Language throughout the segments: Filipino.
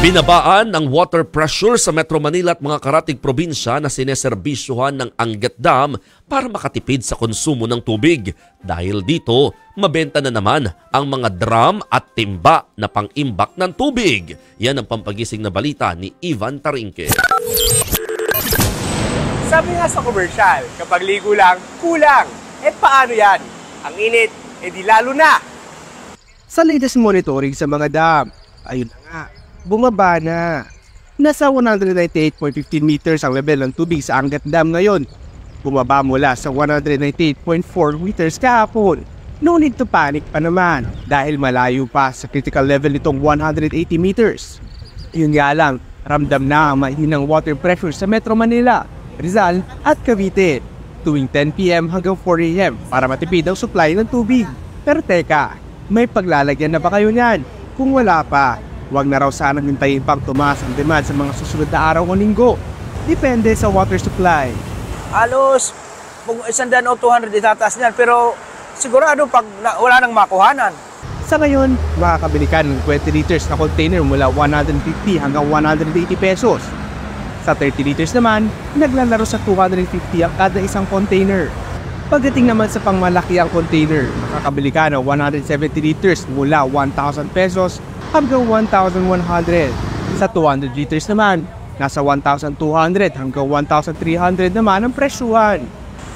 Binabaan ang water pressure sa Metro Manila at mga karatig probinsya na sineserbisyuhan ng Angat Dam para makatipid sa konsumo ng tubig. Dahil dito, mabenta na naman ang mga drum at timba na pang-imbak ng tubig. Yan ang pampagising na balita ni Ivan Tarinque. Sabi nga sa commercial, kapag ligo lang, kulang. Paano yan? Ang init, di lalo na. Sa latest monitoring sa mga dam, ayun na nga, bumaba na. Nasa 198.15 meters ang level ng tubig sa Angat Dam ngayon. Bumaba mula sa 198.4 meters kahapon. No need to panic pa naman dahil malayo pa sa critical level nitong 180 meters. Yun nga lang, ramdam na ang mahinang water pressure sa Metro Manila, Rizal at Cavite tuwing 10 PM hanggang 4 AM para matipid ang supply ng tubig. Pero teka, may paglalagyan na ba kayo niyan? Kung wala pa, huwag na raw sanang hintayin pang tumaas ang demand sa mga susunod na araw o linggo. Depende sa water supply. Halos, kung 100 o 200 itataas niyan, pero sigurado pag wala nang makuhanan. Sa ngayon, makakabili ka ng 20 liters na container mula 150 hanggang 180 pesos. Sa 30 liters naman, naglalaro sa 250 ang kada isang container. Pagdating naman sa pangmalakiang container, makakabili ka ng 170 liters mula 1,000 pesos hanggang 1,100. Sa 200 liters naman, nasa 1,200 hanggang 1,300 naman ang presyuhan.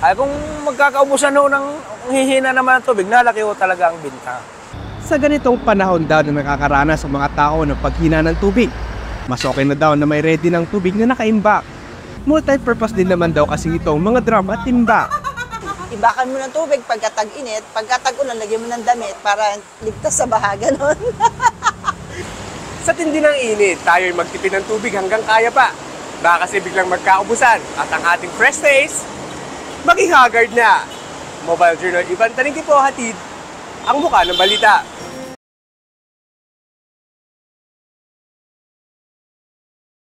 Ay kung magkakaubusan noon ng hihina naman ng tubig, nalaki o talaga ang binta. Sa ganitong panahon daw na nakakaranas ang mga tao ng paghina ng tubig, mas okay na daw na may ready ng tubig na nakaimbak. Multi-purpose din naman daw kasi itong mga drum at timba. Ibakan mo ng tubig pagka tag-init, pagka tag-ulan, lagyan mo ng damit para ligtas sa baha, ganon. Sa tindi ng init, tayo'y magtipid ng tubig hanggang kaya pa. Baka kasi biglang magkaubusan at ang ating fresh face, maging haggard na. Mobile Journal Ivan Tarinque po hatid ang mukha ng balita.